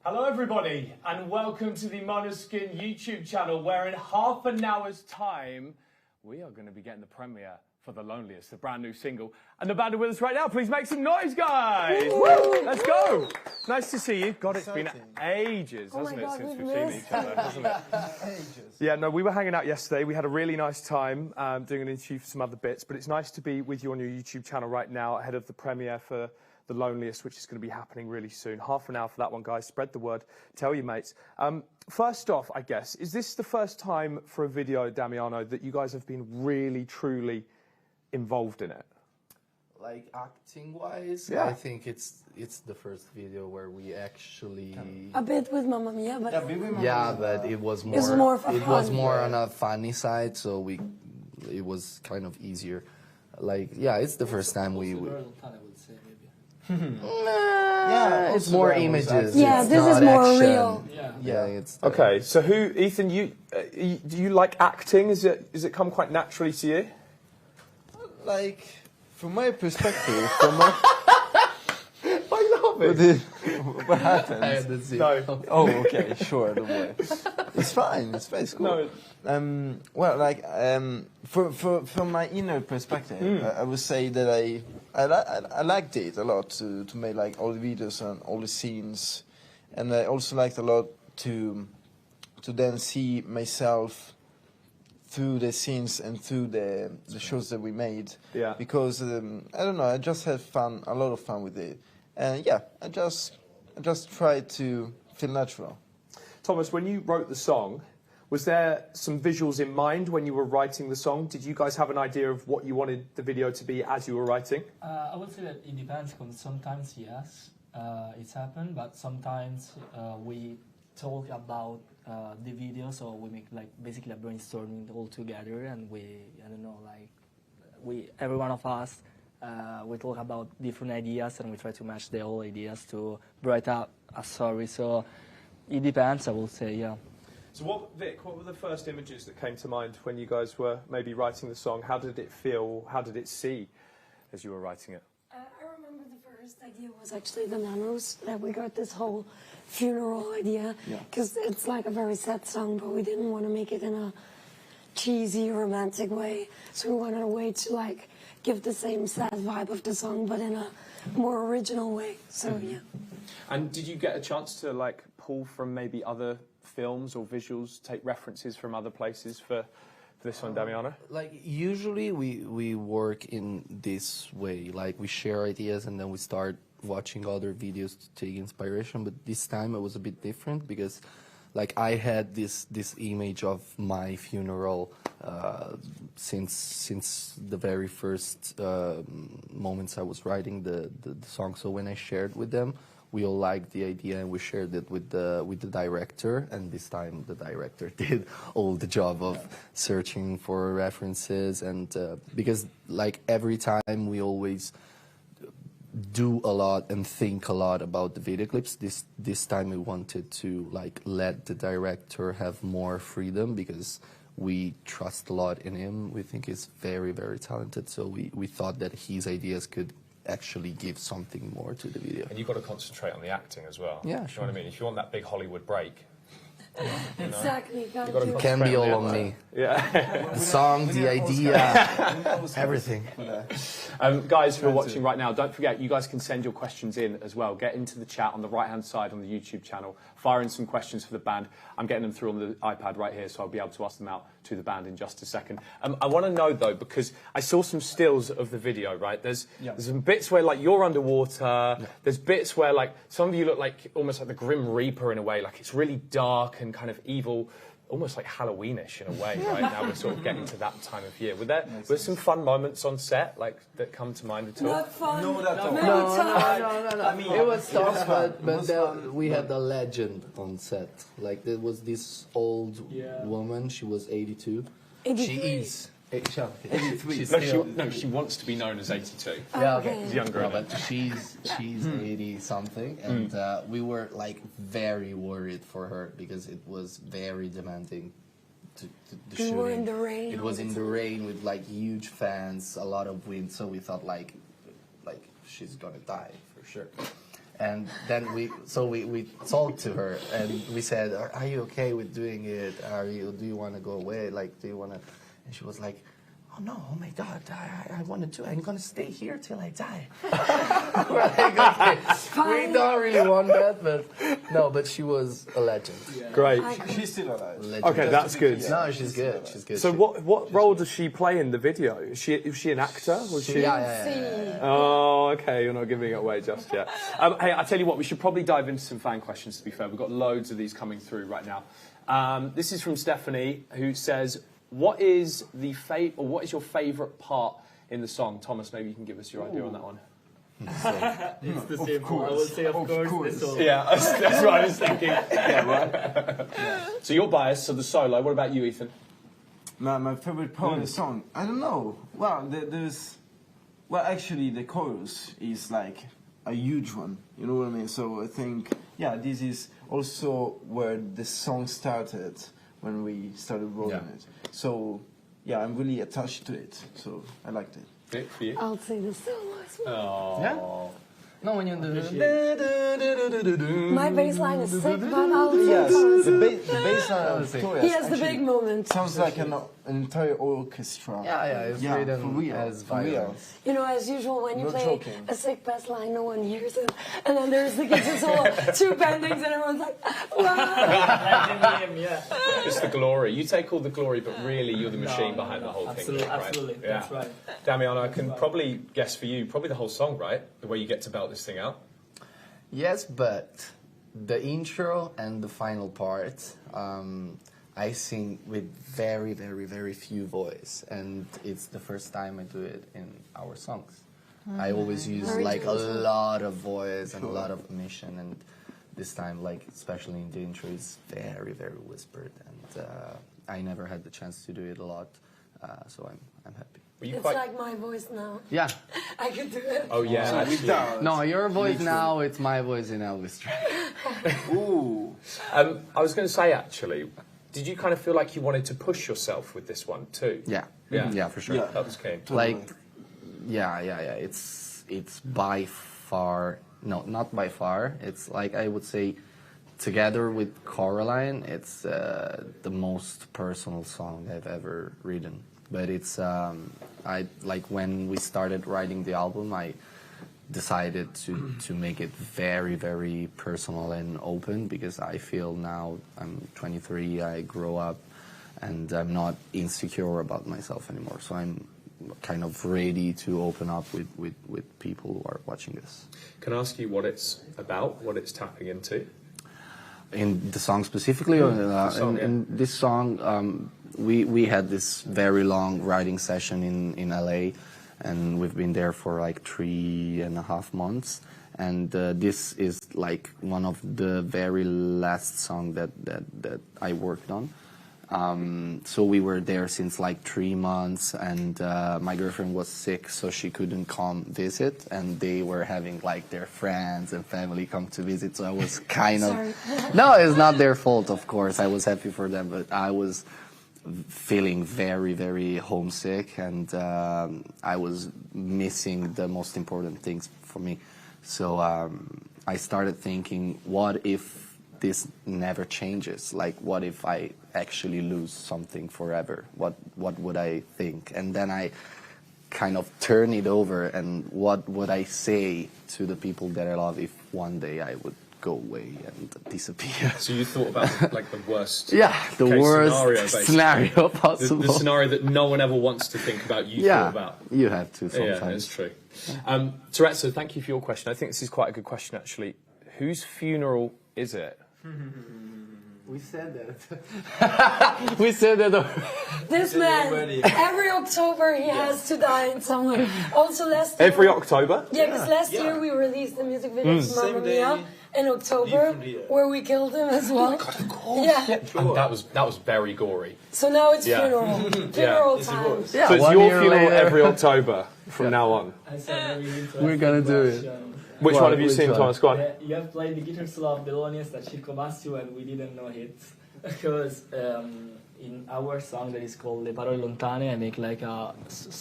Hello everybody and welcome to the Måneskin YouTube channel where in half an hour's time we are going to be getting the premiere for The Loneliest, the brand new single. And the band are with us right now. Please make some noise, guys! Woo! Let's go! Nice to see you. God, it's been ages, hasn't it, since we've seen each other, hasn't it? Ages. Yeah, no, we were hanging out yesterday. We had a really nice time doing an interview for some other bits, but it's nice to be with you on your YouTube channel right now ahead of the premiere for The Loneliest, which is going to be happening really soon. Half an hour for that one, guys. Spread the word. Tell your mates. First off, I guess, is this the first time for a video, Damiano, that you guys have been really, truly involved in it? Like acting-wise, yeah. I think it's the first video where we actually a bit with Mamma Mia, but but it was more it was more on a funny side, so it was kind of easier. Like it's the first time we. Yeah, it's more images. Yeah, it's this is more action. real. Yeah, it's okay. So, Ethan? Do you like acting? Does it come quite naturally to you? Like, from my perspective, I love it. What happened? No. Oh, okay, sure, don't worry. It's fine. It's cool. No. Well, like, from my inner perspective, I would say that I liked it a lot to make like all the videos and all the scenes, and I also liked a lot to then see myself through the scenes and through the shows that we made. Yeah. Because I don't know, I just had fun, a lot of fun with it, and yeah, I just tried to feel natural. Thomas, when you wrote the song, was there some visuals in mind when you were writing the song? Did you guys have an idea of what you wanted the video to be as you were writing? I would say that it depends, because sometimes, yes, it's happened, but sometimes we talk about the video, so we make like basically a brainstorming all together, and every one of us, we talk about different ideas, and we try to match the whole ideas to write up a story, so it depends, I will say, yeah. So Vic, what were the first images that came to mind when you guys were maybe writing the song? How did it feel? How did it see as you were writing it? I remember the first idea was actually the nanos, that we got this whole funeral idea, because it's like a very sad song, but we didn't want to make it in a cheesy, romantic way, so we wanted a way to like give the same sad vibe of the song, but in a more original way, so yeah. And did you get a chance to like pull from maybe other films or visuals, take references from other places for this one, Damiano? Like usually we work in this way, like we share ideas and then we start watching other videos to take inspiration, but this time it was a bit different because like I had this image of my funeral since the very first moments I was writing the song, so when I shared with them, we all liked the idea and we shared it with the director, and this time the director did all the job of searching for references, and because like every time we always do a lot and think a lot about the video clips, this time we wanted to like let the director have more freedom because we trust a lot in him. We think he's very, very talented, so we thought that his ideas could actually give something more to the video. And you've got to concentrate on the acting as well. Yeah, sure. You know what I mean? If you want that big Hollywood break, Exactly. It can be all on me. Yeah. The song, the idea, everything. Guys who are watching right now, don't forget, you guys can send your questions in as well. Get into the chat on the right-hand side on the YouTube channel. Fire in some questions for the band. I'm getting them through on the iPad right here, so I'll be able to ask them out to the band in just a second. I want to know, though, because I saw some stills of the video, right? There's some bits where, like, you're underwater. There's bits where, like, some of you look like almost like the Grim Reaper in a way. Like, it's really dark and kind of evil, almost like Halloweenish in a way, right? Now we're sort of getting to that time of year. Were some fun moments on set, like, that come to mind at all? Not fun. No, not at all. No. I mean, it was tough, but we had a legend on set. Like there was this old woman. She was 82. 83. She is. 83. She's No, still, she wants to be known as 82. yeah, okay. She's younger, No, but she's 80 something, and we were like very worried for her because it was very demanding. The shooting. We were in the rain. It was in the rain with like huge fans, a lot of wind, so we thought like she's gonna die for sure. And then we talked to her and we said, are you okay with doing it? Do you want to go away? Like, do you want to? And she was like, oh no, oh my God, I want to do it. I'm going to stay here till I die. We're like, okay, we don't really want that, but no, but she was a legend. Yeah. Great. She's still alive. Legend. Okay, that's good. No, she's good. She's good. So what role does she play in the video? Is she an actor? Was she? Yeah. Oh, okay, you're not giving it away just yet. Hey, I tell you what, we should probably dive into some fan questions, to be fair. We've got loads of these coming through right now. This is from Stephanie, who says, what is your favourite part in the song? Thomas, maybe you can give us your idea on that one. It's the same. I will say, of course. The solo. Yeah, that's what I was thinking. Yeah, right. Yeah. So you're biased, so the solo. What about you, Ethan? My favourite part of the song? I don't know. Well, actually the chorus is like a huge one. You know what I mean? So I think, yeah, this is also where the song started when we started writing it. So, yeah, I'm really attached to it. So I liked it. Vic, for you? I'll say the solo as well. Oh. Yeah? No, when you do My bass line is sick, but I'll say Yes, chorus. the bass line of Victoria He has the big moment. sounds like an entire orchestra. it's Yeah, written for real, as for real. violence. You know, as usual, when you Not play joking. a sick bass line, no one hears it. And then there's the guitar solo, two bendings, and everyone's like, wow. Yeah. It's the glory. You take all the glory, but really you're the machine behind the whole thing. Right? Absolutely. Yeah. That's right. Damiano, I can probably guess for you, probably the whole song, right? The way you get to belt this thing out. Yes, but the intro and the final part, I sing with very, very, very few voice, and it's the first time I do it in our songs. I always use like a lot of voice and a lot of emission, and this time, like especially in the intro, it's very, very whispered, and I never had the chance to do it a lot, so I'm happy. It's like my voice now. Yeah. I can do it. Oh yeah, actually. No, your voice now, it's my voice in Elvis track. Ooh. I was going to say, actually, did you kind of feel like you wanted to push yourself with this one too? Yeah, for sure. Yeah. That was keen. Like, yeah. It's by far, no, not by far. It's like, I would say, together with Coraline, it's the most personal song I've ever written. But it's, when we started writing the album, I decided to make it very, very personal and open, because I feel now I'm 23, I grow up, and I'm not insecure about myself anymore. So I'm kind of ready to open up with people who are watching this. Can I ask you what it's about, what it's tapping into? In the song specifically, or in this song, we had this very long writing session in LA, and we've been there for like 3.5 months. And this is like one of the very last songs that I worked on. So we were there since like 3 months, and my girlfriend was sick, so she couldn't come visit, and they were having like their friends and family come to visit, so I was kind of... No, it's not their fault, of course. I was happy for them, but I was feeling very, very homesick, and I was missing the most important things for me. So I started thinking, what if this never changes? Like, what if I actually lose something forever? What would I think? And then I kind of turn it over, and what would I say to the people that I love if one day I would go away and disappear? So you thought about like the worst the worst scenario, scenario possible. The scenario that no one ever wants to think about, you thought about. You have to sometimes. Yeah, that's true. Teresa, thank you for your question. I think this is quite a good question, actually. Whose funeral is it? We said that. We said that. This man, every October he has to die in some way. Also last year... Every October? Yeah, because last year we released the music video to Mamma Mia in October, where we killed him as well. Yeah. And that was very gory. So now it's funeral. Funeral time. Yeah, So it's 1 your year funeral later. every October from now on. We're gonna do it. Which one have you seen, Thomas? Go on. You have played the guitar solo of the Loneliest at Circo Massimo, and we didn't know it. Because in our song that is called Le Parole Lontane, I make like a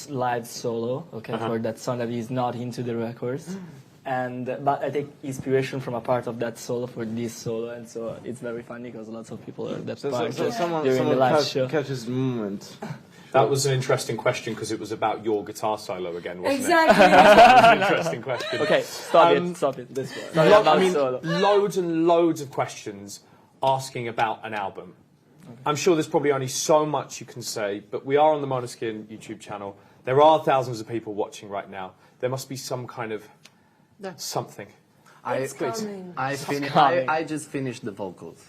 live solo, for that song that is not into the records. but I take inspiration from a part of that solo for this solo, and so it's very funny because lots of people heard that part Someone during the live show. catches the moment. That was an interesting question because it was about your guitar solo again, wasn't Exactly. it? That was an interesting question. Okay, stop it. This one. Sorry I about mean, solo. loads and loads of questions asking about an album. I'm sure there's probably only so much you can say, but we are on the Måneskin YouTube channel. There are thousands of people watching right now. There must be some kind of something. It's coming. I just finished the vocals.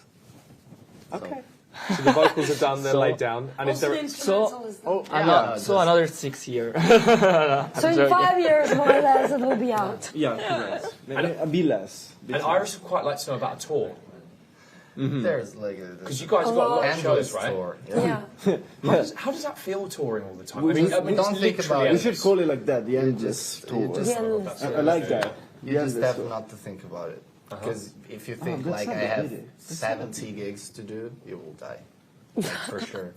Okay. So the vocals are done, they're laid down. And is Also, the there... instrumental is done. Another 6 years. So in 5 years, more or less, it will be out. Yeah, correct. Maybe a bit less. And Iris would quite like to know about a tour. There's like Because you guys have got a lot of shows, right? tour. Yeah. How does that feel touring all the time? We don't think about it. We should call it like that, the endless tour. The endless. I like that. You just have not to think about it. Because if you think that's like not I bad have idea. 70 gigs to do, you will die. Like, for sure.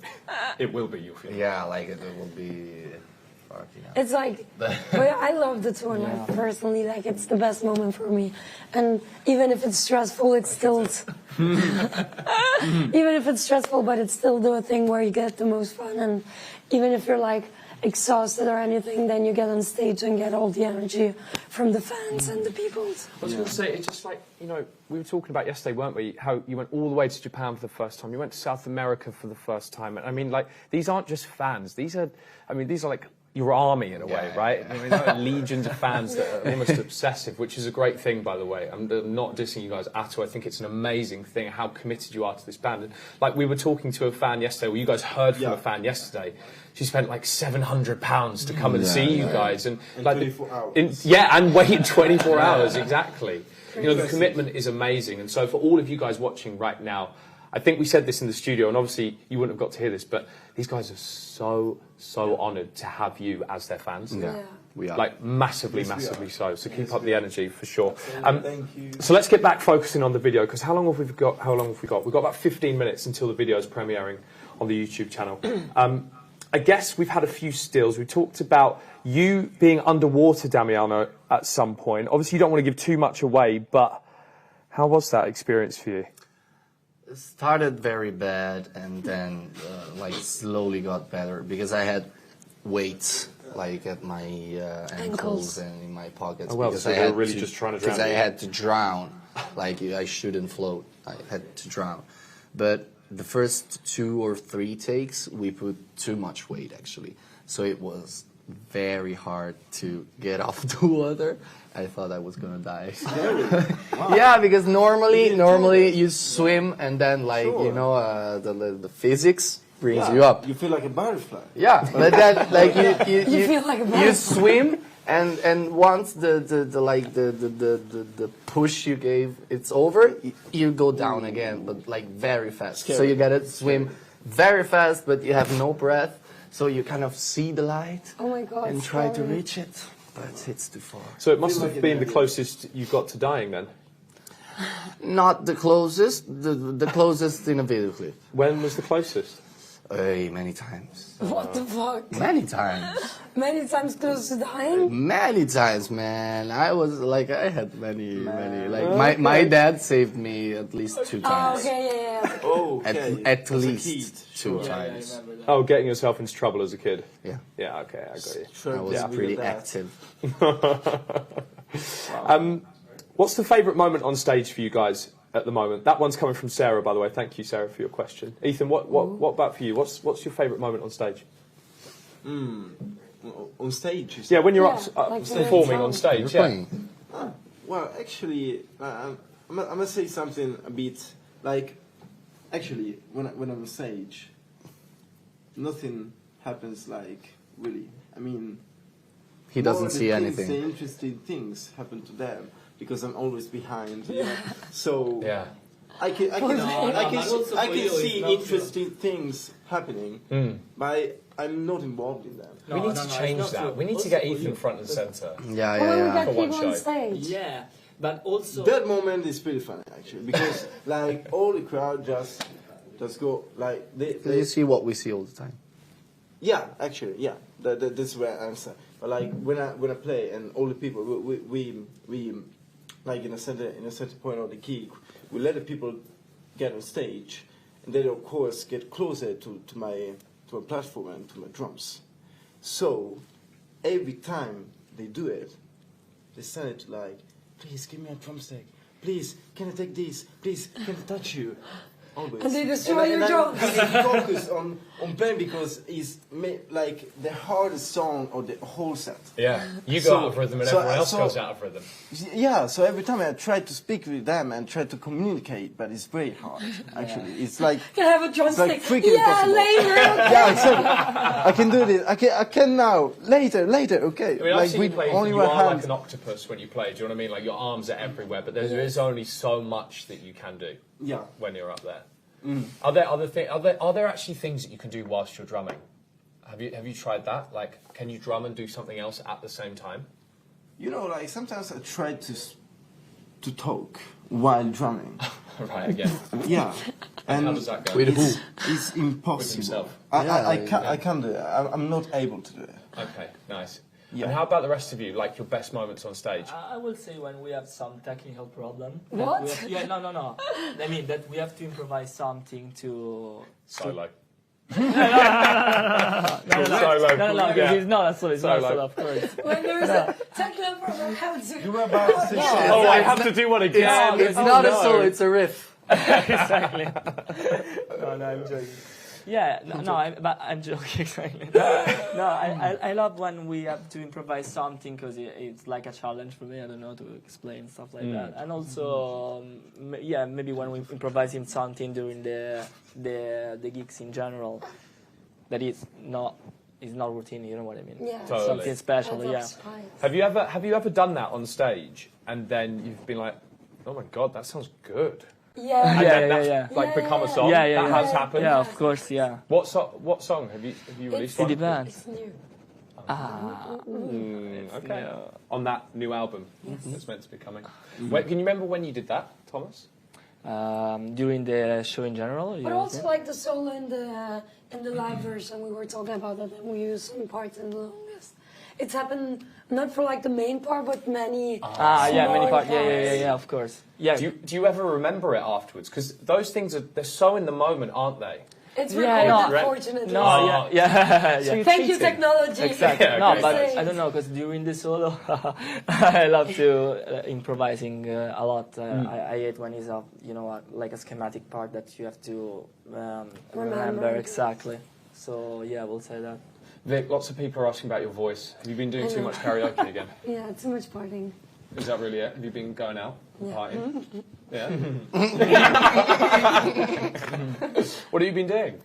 It will be, you'll feel. Yeah, like it will be. Fuck, you know. It's like, but I love the tour life personally. Like, it's the best moment for me. And even if it's stressful, it's still, even if it's stressful, but it's still the thing where you get the most fun. And even if you're like exhausted or anything, then you get on stage and get all the energy from the fans and the people. I was going to say, it's just like, you know, we were talking about yesterday, weren't we? How you went all the way to Japan for the first time. You went to South America for the first time. And I mean, like, these aren't just fans. These are like your army in a way, right? I mean, there are legions of fans that are almost obsessive, which is a great thing, by the way. I'm not dissing you guys at all. I think it's an amazing thing how committed you are to this band. And, like, we were talking to a fan yesterday, well, you guys heard from a fan yesterday. She spent like £700 to come and see you guys, and like 24 hours. and wait 24 hours exactly. You know, the commitment is amazing, and so for all of you guys watching right now, I think we said this in the studio, and obviously you wouldn't have got to hear this, but these guys are so honoured to have you as their fans. Yeah. We are. Like massively so. So keep up the energy for sure. Thank you. So let's get back focusing on the video, because how long have we got? We've got about 15 minutes until the video is premiering on the YouTube channel. I guess we've had a few stills. We talked about you being underwater, Damiano, at some point. Obviously, you don't want to give too much away, but how was that experience for you? It started very bad and then like slowly got better because I had weights like at my ankles and in my pockets. Oh, well, because so I they were had really to, just trying to drown because I you. had to drown. Like I shouldn't float. I had to drown. But the first 2 or 3 takes, we put too much weight actually. So it was very hard to get off the water. I thought I was gonna die. Wow. Yeah, because normally you swim and then like you know the physics brings you up. You feel like a butterfly. Yeah, but then like you feel like a butterfly. you swim and once the push you gave it's over, you go down again, but like very fast. Scary. So you gotta swim very fast, but you have no breath. So you kind of see the light Oh my God. and try to scary. reach it, but it's too far. So it must have been the closest you got to dying then? Not the closest, the closest in a video clip. When was the closest? Many times. What the fuck? Many times. Many times close to dying? Many times, man. I was like, I had many. Like my dad saved me at least 2 Oh, times. okay, yeah. Oh, okay. At As a least kid. 2 Yeah, I times. remember that. Oh, getting yourself into trouble as a kid. Yeah. Yeah, okay, I got you. Sure, I was yeah. pretty That. active. What's the favourite moment on stage for you guys at the moment? That one's coming from Sarah, by the way. Thank you, Sarah, for your question. Ethan, what about for you? What's your favourite moment on stage? On stage? You Yeah, said? when you're Yeah, up like performing when on it's stage. You're Yeah. playing. Well, actually, I'm gonna say something a bit like, actually, when I'm on stage, nothing happens like really. I mean, He doesn't more the see things, anything. The interesting things happen to them because I'm always behind. You know? So Yeah. I can but also for you, see it's not interesting things happening, but I'm not involved in them. No, We need no, to no, change it's not that. for- We need to also get for Ethan you. front and centre. Yeah, Oh, we yeah. got For one people on show. stage. Yeah, but also That moment is pretty funny actually because like all the crowd just go like Because you see what we see all the time. Yeah, actually, yeah. That's where I answer. But like when I play and all the people, we like in a certain point of the gig, we let the people get on stage, and then of course get closer to my platform and to my drums. So every time they do it, they send it like, please give me a drumstick. Please, can I take this? Please, can I touch you? Always. And they destroy your drums. I focus on playing because it's like the hardest song of the whole set. Yeah, you go out of rhythm and everyone else goes out of rhythm. Yeah, so every time I try to speak with them and try to communicate, but it's very hard. Actually, it's like Can I have a drumstick? like freaking yeah, impossible. later. Okay. Yeah, exactly. I can do this. I can now. Later. Okay. I mean, I've seen you play, only you one are hand. like an octopus when you play, do you know what I mean? Like your arms are everywhere, but there is only so much that you can do when you're up there. Are there actually things that you can do whilst you're drumming? Have you tried that? Like, can you drum and do something else at the same time? You know, like sometimes I try to talk while drumming. Right, again. Yeah. And how does that go? With who? It's impossible. With himself. I can't do it. I'm not able to do it. Okay, nice. Yeah. And how about the rest of you? Like your best moments on stage? I will say when we have some technical problem. What? No. I mean that we have to improvise something to Solo. No, it's not a solo. It's not a solo, of course. When there's a technical problem, how to... You were about to say Oh, I have to do one again. It's not a solo, it's a riff. Exactly. No, I'm joking. Yeah, but I'm joking. Exactly. No, I love when we have to improvise something because it's like a challenge for me. I don't know to explain stuff like that. And also, maybe when we improvise in something during the gigs in general, that is not routine. You know what I mean? Yeah. Totally. Something special. Yeah. Have you ever done that on stage and then you've been like, oh my god, that sounds good? Yeah. And then that's yeah. like become a song. Yeah, that has happened. Yeah, of course. Yeah. What song have you released? It One? depends. It's new. Okay. On that new album that's meant to be coming. Wait, can you remember when you did that, Thomas? During the show in general. But also like the solo in the live version, we were talking about that, and we used some parts in the longest. It's happened not for like the main part, but many. Many parts. Yeah, of course. Yeah. Do you ever remember it afterwards? Because those things they're so in the moment, aren't they? It's Yeah, recorded, no. unfortunately. No, yeah. So you're Thank you, cheating. technology. Exactly. Yeah, No, okay. but Thanks. I don't know because during the solo, I love to improvising a lot. I hate when it's like a schematic part that you have to remember exactly. So yeah, we'll say that. Vic, lots of people are asking about your voice. Have you been doing too much karaoke again? Yeah, too much partying. Is that really it? Have you been going out and partying? Yeah. What have you been doing?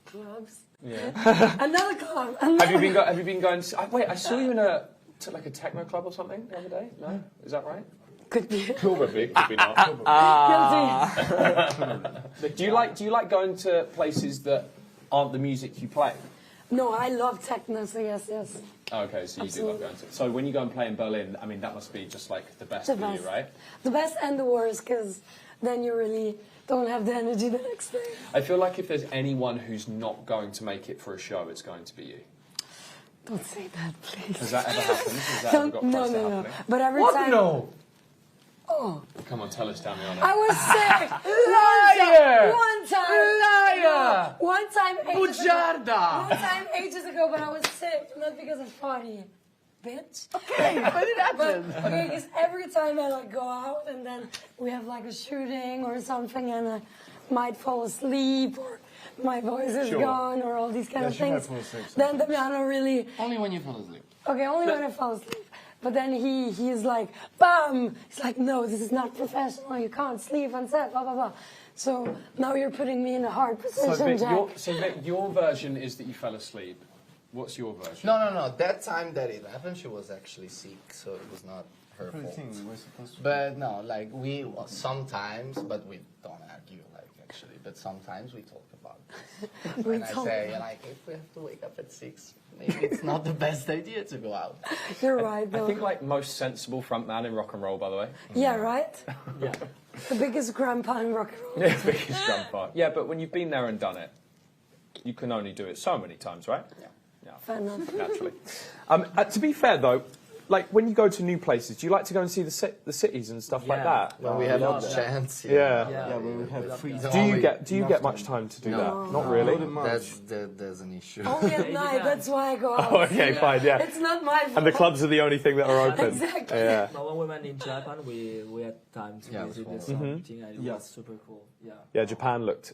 Clubs. Yeah. Another club. Have you been going? Wait, I saw you in a techno club or something the other day. No, is that right? Could be. Probably, could be not. Guilty. Do you like going to places that aren't the music you play? No, I love techno, so yes. Okay, so you do Absolutely. love going to. So when you go and play in Berlin, I mean, that must be just like the best The for you, best. right? The best and the worst, because then you really don't have the energy the next day. I feel like if there's anyone who's not going to make it for a show, it's going to be you. Don't say that, please. Has that ever happened? Has that ever got close to No. happening? But every What? time. No. Oh, Come on, tell us, Dami, on it. I was sick. Liar! One time. Liar! One time ages ago. Bugiarda! One time ages ago, but I was sick, not because of party. Bitch. Okay, but it happened. Okay, because every time I like go out and then we have like a shooting or something and I might fall asleep or my voice is gone or all these kind of things. Then the piano really. Only when you fall asleep. Okay, only when I fall asleep. But then he's like, bam! He's like, no, this is not professional. You can't sleep on set, blah, blah, blah. So now you're putting me in a hard position, Jack. Vic, your version is that you fell asleep. What's your version? No. That time that it happened, she was actually sick, so it was not her fault. But no, like sometimes, but we don't argue, like actually. But sometimes we talk about this. When I say, like, if we have to wake up at 6, maybe it's not the best idea to go out. You're right, though. I think like most sensible frontman in rock and roll, by the way. Yeah, right? Yeah. The biggest grandpa in rock and roll. Yeah, biggest grandpa. Yeah, but when you've been there and done it, you can only do it so many times, right? Yeah. Fair enough. Naturally. To be fair, though, like when you go to new places, do you like to go and see the cities and stuff like that? When we have the chance. Yeah. when we have free Do you get much time to do that? Not really. There's an issue. Only at night, that's why I go out. Oh, okay, fine, yeah. It's not my fault. And the clubs are the only thing that are open. Exactly. Yeah. But when we went in Japan, we had time to visit the something, and it was super cool. Yeah. Yeah, Japan looked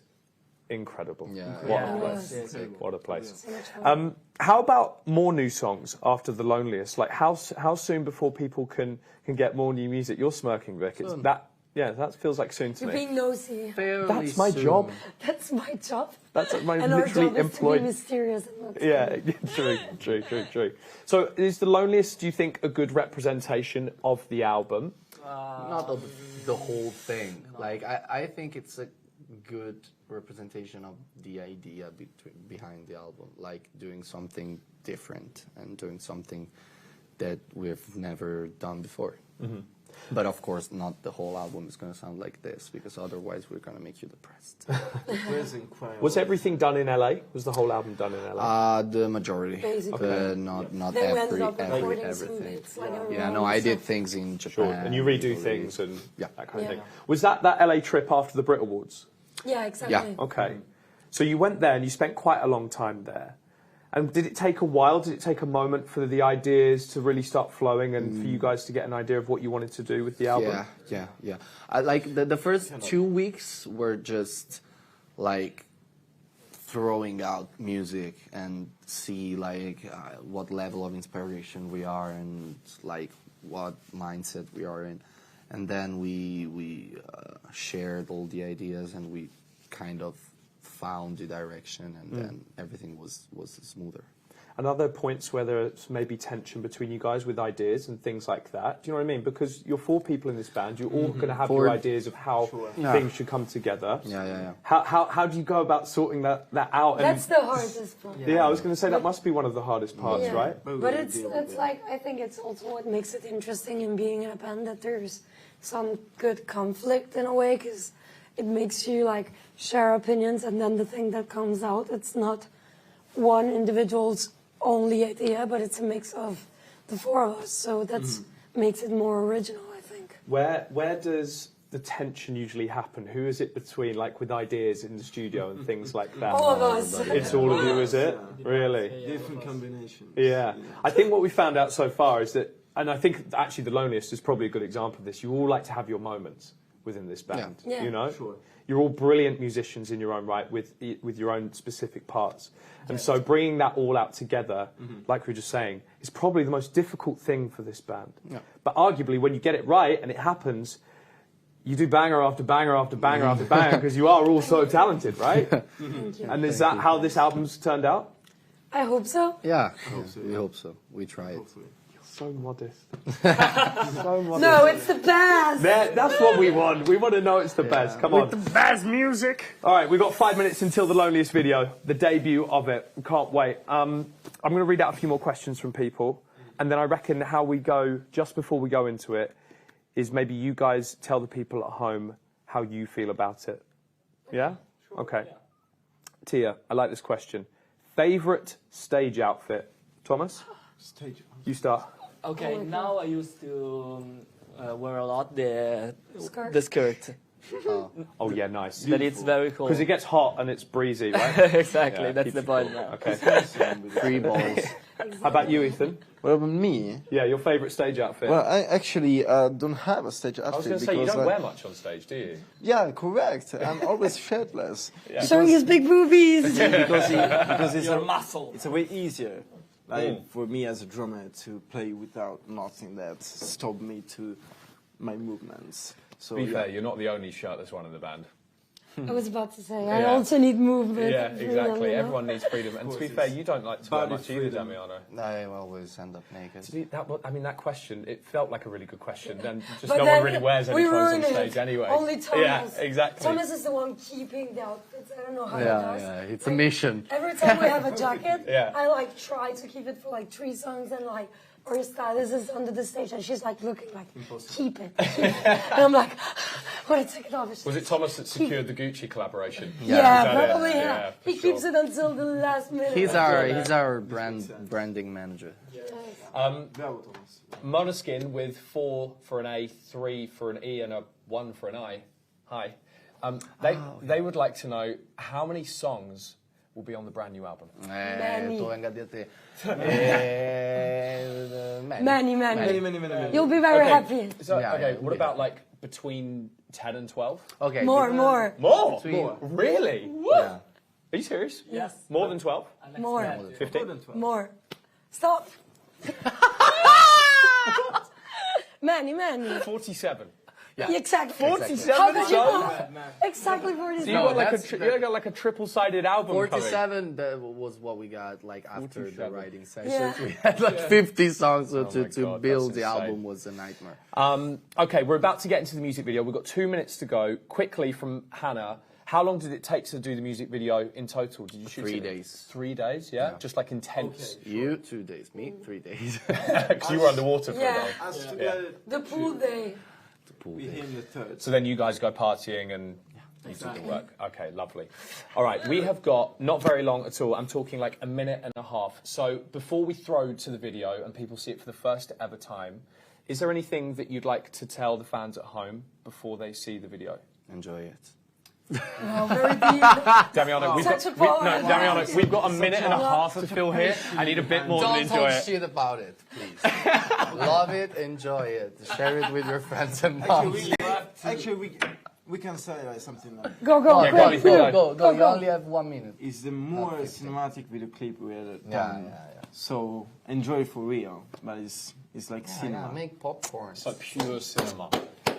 incredible. Yeah. What a Yeah, place. it's very cool. What a place. So much fun. How about more new songs after The Loneliest? Like how soon before people can get more new music? You're smirking, Vic. It's that feels like soon to You're me. being nosy. That's my job. That's my job. That's my And our literally job is employed. to be mysterious. And not Yeah, true. So is The Loneliest, do you think, a good representation of the album? Not of the whole thing. Like I think it's a good representation of the idea behind the album, like doing something different and doing something that we've never done before. But of course, not the whole album is going to sound like this, because otherwise we're going to make you depressed. Was everything done in LA? Was the whole album done in LA? The majority, Basically. not Then we ended up everything. recording some bits, like a Yeah, no, round I did stuff. things in Sure. Japan. And you redo Italy. things and Yeah. that kind of Yeah. thing. Was that LA trip after the Brit Awards? Yeah, exactly. Yeah. Okay. So you went there and you spent quite a long time there. And did it take a while? Did it take a moment for the ideas to really start flowing and for you guys to get an idea of what you wanted to do with the album? Yeah. Like the first 2 weeks were just like throwing out music and see like what level of inspiration we are and like what mindset we are in, and then we shared all the ideas and we kind of found the direction, and then everything was smoother. And are there points where there's maybe tension between you guys with ideas and things like that? Do you know what I mean? Because you're 4 people in this band, you're all going to have your ideas of how things should come together. Yeah. How do you go about sorting that out? That's the hardest part. Yeah, I was going to say that must be one of the hardest parts, Yeah. right? But it's like, I think it's also what makes it interesting in being in a band, that there's some good conflict in a way, because it makes you like share opinions, and then the thing that comes out, it's not one individual's only idea, but it's a mix of the 4 of us, so that's makes it more original, I think. Where does the tension usually happen? Who is it between, like with ideas in the studio and things like that? All of us. It's all of you, is it? Really? different combinations. Yeah. I think what we found out so far is that, and I think actually The Loneliest is probably a good example of this, you all like to have your moments within this band, Yeah. you know? Sure. You're all brilliant musicians in your own right with your own specific parts. And so bringing that all out together, like we were just saying, is probably the most difficult thing for this band. Yeah. But arguably, when you get it right and it happens, you do banger after banger after banger after banger, because you are all so talented, right? Thank you. And is that how this album's turned out? I hope so. Yeah, we hope so. We try it. So modest. So modest. No, it's the best. That's what we want. We want to know it's the best. Come on. The best music. All right, we've got 5 minutes until The Loneliest video, the debut of it. We can't wait. I'm going to read out a few more questions from people, and then I reckon how we go, just before we go into it, is maybe you guys tell the people at home how you feel about it. Yeah? Sure. Okay. Yeah. Tia, I like this question. Favourite stage outfit? Thomas? Stage. You start. Okay, now I used to wear a lot the Skirt. skirt. Oh, yeah, nice. But it's very cool. Because it gets hot and it's breezy, right? exactly, Yeah, that's keeps the you point. cool. Now. Okay. 3 balls. How about you, Ethan? What about me? Yeah, your favourite stage outfit? Well, I actually don't have a stage outfit. I was going to say, you because don't wear much on stage, do you? Yeah, correct. I'm always shirtless. Showing his big boobies. because it's Your muscle. It's a way easier, like for me as a drummer, to play without nothing that stop me to my movements. So To be fair, you're not the only shirtless one in the band. I was about to say, I Yeah. also need movement. Yeah, freedom, exactly. you know? Everyone needs freedom. And to be fair, you don't like to wear Body much either, freedom. Damiano. I always end up naked. That question, it felt like a really good question. And just But no then one really wears any we clothes on ruined stage it. anyway. Only Thomas. Yeah, exactly. Thomas is the one keeping the outfits. I don't know how he Yeah, does. yeah, it's a mission. Every time we have a jacket, Yeah. I like try to keep it for like 3 songs and like or your stylist is under the stage, and she's like looking like, keep it. And I'm like, when I take it off, Was it Thomas that secured the Gucci collaboration? Yeah, Is that probably. it? Yeah, for he keeps it until the last minute. He's our branding manager. Måneskin with 4 for an A, 3 for an E, and a 1 for an I. Hi. They would like to know how many songs will be on the brand new album. Many. Many. You'll be very happy. So, Yeah, okay, yeah, what yeah. about like between 10 and 12? Okay. More. More? More. Really? Yeah. Are you serious? Yes. More than 12? More. 15? More. Stop. Many. 47. Yeah. Exactly. 47 How could you songs? know? Exactly 47. So you got like that's- you got like a triple-sided album 47 that was what we got like after the 47. writing sessions. Yeah. We had like 50 songs, so my to God, build that's the insane. album was a nightmare. Okay, we're about to get into the music video. We've got 2 minutes to go. Quickly from Hannah, how long did it take to do the music video in total? Did you shoot 3 it in days. 3 days, yeah? Just like intense. You 2 days, me 3 days. Because you were underwater for Yeah. a while. Us together, The pool day. we him the third. So then you guys go partying and you do the work. Okay, lovely. All right, we have got not very long at all. I'm talking like a minute and a half. So before we throw to the video and people see it for the first ever time, is there anything that you'd like to tell the fans at home before they see the video? Enjoy it. Oh, very deep. Damiano, Such a we've got a minute and a half to fill here. I need a bit more than Don't enjoy talk it. shit about it, please. Love it, enjoy it. Share it with your friends and moms. Actually, we can say something like Go, Yeah, quick. Go. You only have 1 minute. it's the more cinematic video clip we ever done. Yeah. So enjoy for real, but it's like Yeah, cinema. make popcorn. It's like pure cinema.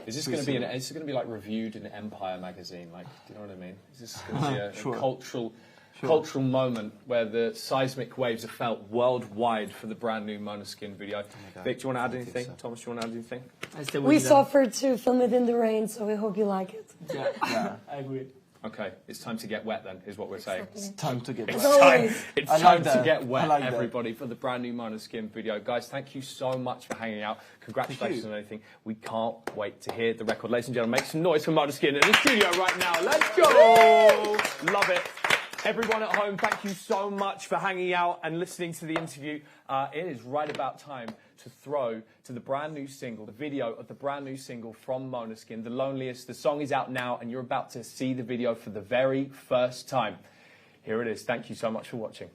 Is this going to be is it going to be like reviewed in Empire magazine? Like, do you know what I mean? Is this going to be a Sure. cultural moment where the seismic waves are felt worldwide for the brand new Måneskin video? Vic, do you want to add anything? so. Thomas, do you want to add anything? I stay with We them. suffered to film it in the rain, so we hope you like it. Yeah, I agree. Okay, it's time to get wet then, is what we're saying. it's time to get It's back. Always. time, it's I like time to that. get I wet, like that. everybody, for the brand new Måneskin video. Guys, thank you so much for hanging out. Congratulations on everything. We can't wait to hear the record. Ladies and gentlemen, make some noise for Måneskin in the studio right now. Let's go! Love it. Everyone at home, thank you so much for hanging out and listening to the interview. It is right about time to throw to the brand new single, the video of the brand new single from Måneskin, The Loneliest. The song is out now and you're about to see the video for the very first time. Here it is. Thank you so much for watching.